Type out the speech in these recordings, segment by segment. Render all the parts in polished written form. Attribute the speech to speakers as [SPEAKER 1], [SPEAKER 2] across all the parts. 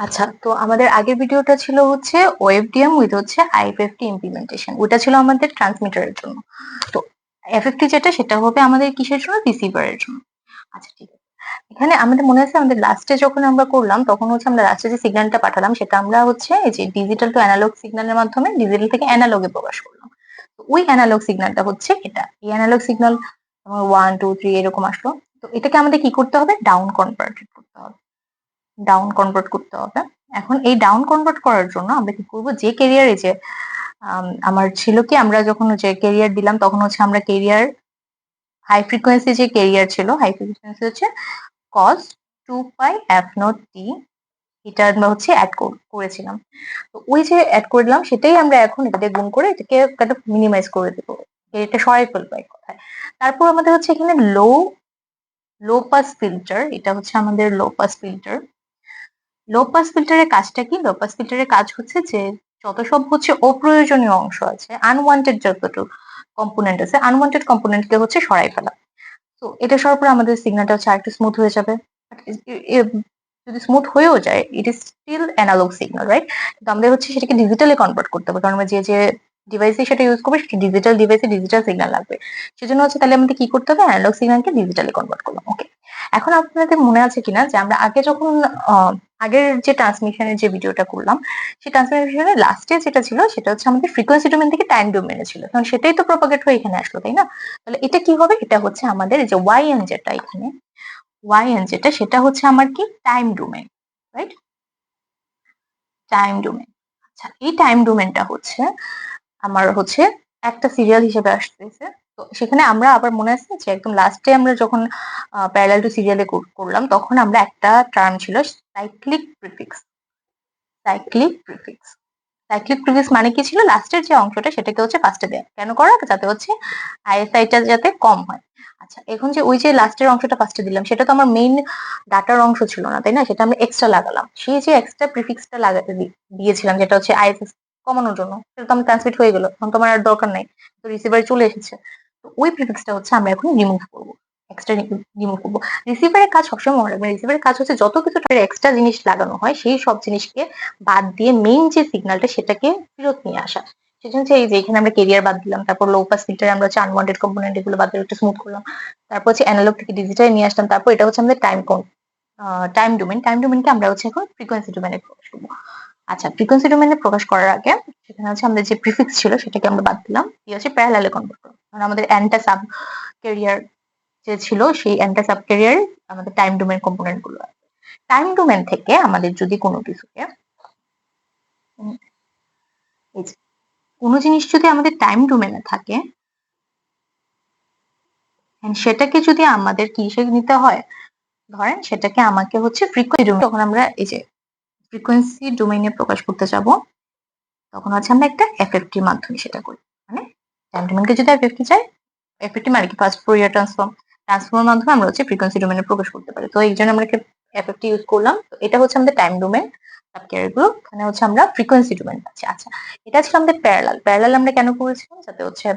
[SPEAKER 1] আচ্ছা, তো আমাদের আগের ভিডিওটা ছিল হচ্ছে ওএফডিএম উইথ হচ্ছে আইএফএফটি ইমপ্লিমেন্টেশন। ওটা ছিল আমাদের ট্রান্সমিটারের জন্য। তো এফএফটি যেটা সেটা হবে আমাদের কিসের জন্য? রিসিভারের জন্য। আচ্ছা, ঠিক আছে। এখানে আমাদের মনে আছে আমাদের লাস্টে যখন আমরা করলাম তখন হচ্ছে আমরা লাস্টে যে সিগন্যালটা পাঠালাম সেটা আমরা হচ্ছে এই যে ডিজিটাল টু অ্যানালগ সিগন্যালের মাধ্যমে ডিজিটাল থেকে অ্যানালগে প্রকাশ করলাম। তো ওই অ্যানালগ সিগন্যালটা হচ্ছে এটা। এই অ্যানালগ সিগন্যাল 1 2 3 এরকম আসলো। তো এটাকে আমাদের কি করতে হবে? ডাউন কনভার্টেড করতে হবে। ডাউন কনভার্ট করতে হবে। এখন এই ডাউন কনভার্ট করার জন্য আমরা কি করব? যে ক্যারিয়ারে যে আমার ছিল কি আমরা যখন যে ক্যারিয়ার দিলাম তখন হচ্ছে আমরা ক্যারিয়ার হাই ফ্রিকোয়েন্সি যে ক্যারিয়ার ছিল হাই ফ্রিকোয়েন্সি হচ্ছে cos 2 pi f not t এটা আমরা হচ্ছে অ্যাড করেছিলাম। তো ওই যে অ্যাড করে দিলাম সেটাই আমরা এখন এটা দিয়ে গুণ করে এটাকে একটা মিনিমাইজ করে দেবো। এটা সরাই ফেলবো এক কথায়। তারপর আমাদের হচ্ছে এখানে লো পাস ফিল্টার, এটা হচ্ছে আমাদের low pass filter. Low pass ফিল্টারের কাজটা কি? লো পাস ফিল্টারের কাজ হচ্ছে যে যত সব হচ্ছে অপ্রয়োজনীয় অংশ আছে, আনওয়ান্টেড যতটুকু কম্পোনেন্ট আছে, আনওয়ান্টেড কম্পোনেন্টকে হচ্ছে সরাই ফেলা। তো এটা সরার পরে আমাদের সিগন্যালটা হচ্ছে আরেকটু স্মুথ হয়ে যাবে। But যদি স্মুথ হয়েও যায় it is still analog signal, right? কিন্তু আমাদের হচ্ছে সেটাকে ডিজিটালি কনভার্ট করতে হবে, কারণ আমরা যে যে ডিভাইসে সেটা ইউজ করবো সেটা ডিজিটাল ডিভাইসে ডিজিটাল সিগন্যাল লাগবে। সেজন্য হচ্ছে তাহলে আমাদের কি করতে হবে? অ্যানালগ সিগন্যালকে ডিজিটালি কনভার্ট করলাম। ওকে, এখন আপনাদের মনে আছে কিনা যে আমরা আগে যখন আগের যে ট্রান্সমিশনের যে ভিডিওটা করলাম সেই ট্রান্সমিশনের লাস্টে যেটা ছিল সেটা হচ্ছে আমাদের ফ্রিকোয়েন্সি ডোমেন থেকে টাইম ডোমেনে ছিল, কারণ সেটাই তো প্রপাগেট হয়ে এখানে আসলো, তাই না? তাহলে এটা কি হবে? এটা হচ্ছে আমাদের যে ওয়াইএন যেটা এখানে ওয়াইএন যেটা সেটা হচ্ছে আমার কি time domain, right? Time domain. আচ্ছা, এই টাইম ডোমেনটা হচ্ছে আমার হচ্ছে একটা সিরিয়াল হিসেবে আসতেছে। তো সেখানে আমরা আবার মনে আছে যে একদম লাস্টে আমরা যখন প্যারালাল টু সিরিয়ালে করলাম তখন আমরা একটা টার্ম ছিল cyclic prefix. Cyclic prefix cyclic prefix মানে কি ছিল? লাস্টের যে অংশটা সেটাকে হচ্ছে ফার্স্টে দেয়া, কেন করা? যাতে হচ্ছে আইএসআইটা যাতে কম হয়। আচ্ছা, এখন যে ওই যে লাস্টের অংশটা ফার্স্টে দিলাম সেটা তো আমার মেইন ডাটার অংশ ছিল না, তাই না? সেটা আমরা এক্সট্রা লাগালাম। সেই যে এক্সট্রা প্রিফিক্সটা লাগাতে দিয়েছিলাম যেটা হচ্ছে আইএসএস কমানোর জন্য, সেটা তো আমার ট্রান্সমিট হয়ে গেল, এখন তো আমার আর দরকার নাই, তো রিসিভারে চলে এসেছে। তো ওই প্রিফিক্সটা হচ্ছে আমরা এখন রিমুভ করবো, এক্সট্রা রিমুভ করবো। রিসিভারের কাজ সবসময় মনে রাখবেন, রিসিভারের কাজ হচ্ছে যত কিছু এক্সট্রা জিনিস লাগানো হয় সেই সব জিনিসকে বাদ দিয়ে মেইন যে সিগন্যালটা সেটাকে ফেরত নিয়ে আসা। সেটা হচ্ছে এই যে এখানে আমরা কেরিয়ার বাদ দিলাম, তারপর লো পাস ফিল্টারে আমরা হচ্ছে আনওয়ান্টেড কম্পোনেন্ট এগুলো বাদ দিয়ে একটু স্মুথ করলাম, তারপর হচ্ছে অ্যানালগ থেকে ডিজিটালে নিয়ে আসলাম, তারপর এটা হচ্ছে আমাদের টাইম ডোমেন। টাইম ডোমেনকে আমরা হচ্ছে এখন ফ্রিকোয়েন্সি ডোমেনে প্রকাশ করবো। আচ্ছা, ফ্রিকোয়েন্সি ডোমেনে প্রকাশ করার আগে সেখানে হচ্ছে আমাদের যে প্রিফিক্স ছিল সেটাকে আমরা বাদ দিলাম, দিয়ে হচ্ছে প্যারালালে কনভার্ট করবো, কারণ আমাদের অ্যান্টা সাব ক্যারিয়ার যে ছিল সেই অ্যান্টা সাব ক্যারিয়ার আমাদের টাইম ডোমেন কম্পোনেন্ট গুলো আছে। টাইম ডোমেন থেকে আমাদের যদি কোনো কিছুকে এই যে কোনো জিনিস যদি আমাদের টাইম ডোমেনে থাকে সেটাকে যদি আমাদের কিসে নিতে হয়, ধরেন সেটাকে আমাকে হচ্ছে ফ্রিকোয়েন্সি ডোমেন, তখন আমরা এই যে ফ্রিকোয়েন্সি ডোমেইনে প্রকাশ করতে যাব তখন হচ্ছে আমরা একটা এফএফটির মাধ্যমে সেটা করি। মানে টাইম ডোমেনকে যদি এফএফটি চাই, এফএফটি মানে কি ফার্স্ট ফোরিয়ার ট্রান্সফর্মের মাধ্যমে আমরা হচ্ছে ফ্রিকোয়েন্সি ডোমেনে প্রকাশ করতে পারি। তো এই জন্য আমরা এফএফটি ইউজ করলাম। তো এটা হচ্ছে আমাদের টাইম ডোমেন সাবক্যারিয়ার গ্রুপ, এখানে হচ্ছে আমরা ফ্রিকোয়েন্সি ডোমেন পাচ্ছি। আচ্ছা, এটা ছিল আমাদের প্যারালাল। প্যারালাল আমরা কেন করেছিলাম? যাতে হচ্ছে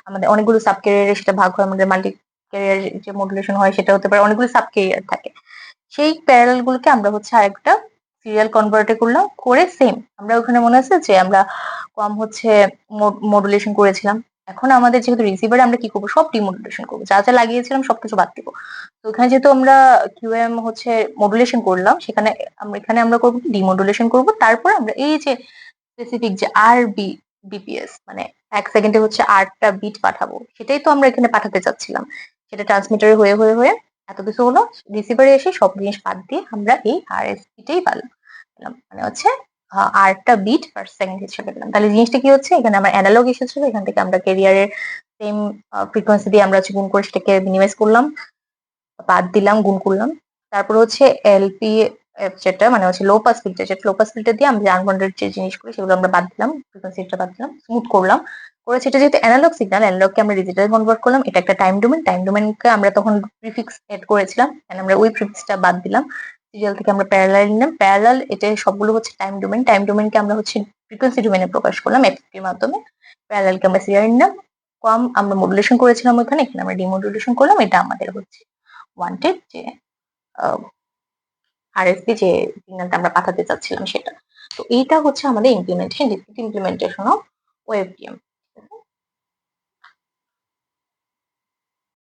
[SPEAKER 1] আমাদের অনেকগুলো সাবক্যারিয়ারে সেটা ভাগ হয়, আমাদের মাল্টি ক্যারিয়ার যে মডুলেশন হয় সেটা হতে পারে, অনেকগুলো সাবক্যারিয়ার থাকে। সেই প্যারালাল গুলোকে আমরা হচ্ছে আরেকটা সিরিয়াল কনভার্টে করলাম, করে সেম আমরা ওখানে মনে আছে যে আমরা কম হচ্ছে মডুলেশন করেছিলাম। এখন আমাদের যেহেতু রিসিভারে আমরা কি করবো? সব ডিমডুলেশন করবো, যা যা লাগিয়েছিলাম সবকিছু বাদ দিব। তো এখানে যেহেতু আমরা কিউএম হচ্ছে মডুলেশন করলাম, সেখানে এখানে আমরা করবো কি? ডিমডুলেশন করবো। তারপর আমরা এই যে স্পেসিফিক যে বিপিএস মানে 1 সেকেন্ডে হচ্ছে 8টা বিট পাঠাবো, সেটাই তো আমরা এখানে পাঠাতে চাচ্ছিলাম। সেটা ট্রান্সমিটারে হয়ে হয়ে হয়ে এত কিছু হলো, রিসিভারে এসে সব জিনিস বাদ দিয়ে আমরা এই আরএসপিটাই পেলাম, মানে হচ্ছে 8টা বিট পার সেকেন্ড হিসেবে পেলাম। তাহলে জিনিসটা কি হচ্ছে? এখানে আমার অ্যানালগ এসেছিল, এখান থেকে আমরা ক্যারিয়ারের সেম ফ্রিকোয়েন্সি দিয়ে আমরা হচ্ছে গুণ করে সেটাকে মিনিমাইজ করলাম, বাদ দিলাম, গুণ করলাম। তারপর হচ্ছে এলপি যেটা মানে হচ্ছে লো পাস ফিল্টার, যেটা লো পাস ফিল্টার দিয়ে আমরা আনওয়ান্টেড যে জিনিসগুলো সেগুলো আমরা বাদ দিলাম, ফ্রিকোয়েন্সিটা বাদ দিলাম, স্মুথ করলাম। করে সেটা যেহেতু অ্যানালগ সিগন্যাল, অ্যানালগকে আমরা ডিজিটাল কনভার্ট করলাম। এটা একটা টাইম ডোমেন। টাইম ডোমেনকে আমরা তখন প্রিফিক্স এড করেছিলাম, আমরা ওই প্রিফিক্সটা বাদ দিলাম। সিরিয়াল থেকে আমরা প্যারালাল নিলাম। প্যারালাল এটা সবগুলো হচ্ছে টাইম ডোমেন। টাইম ডোমেনকে আমরা হচ্ছে ফ্রিকোয়েন্সি ডোমেনে প্রকাশ করলাম এফএফটির মাধ্যমে। প্যারালালকে আমরা সিরিয়াল নিলাম। কম আমরা মডুলেশন করেছিলাম ওখানে, এখানে আমরা ডিমডুলেশন করলাম। এটা আমাদের হচ্ছে ওয়ান্টেড যে আরএসপি যে সিগন্যালটা আমরা পাঠাতে চাচ্ছিলাম সেটা। তো এইটা হচ্ছে আমাদের ইমপ্লিমেন্টেশন, ডিসক্রিট ইমপ্লিমেন্টেশন অফ ওএফডিএম।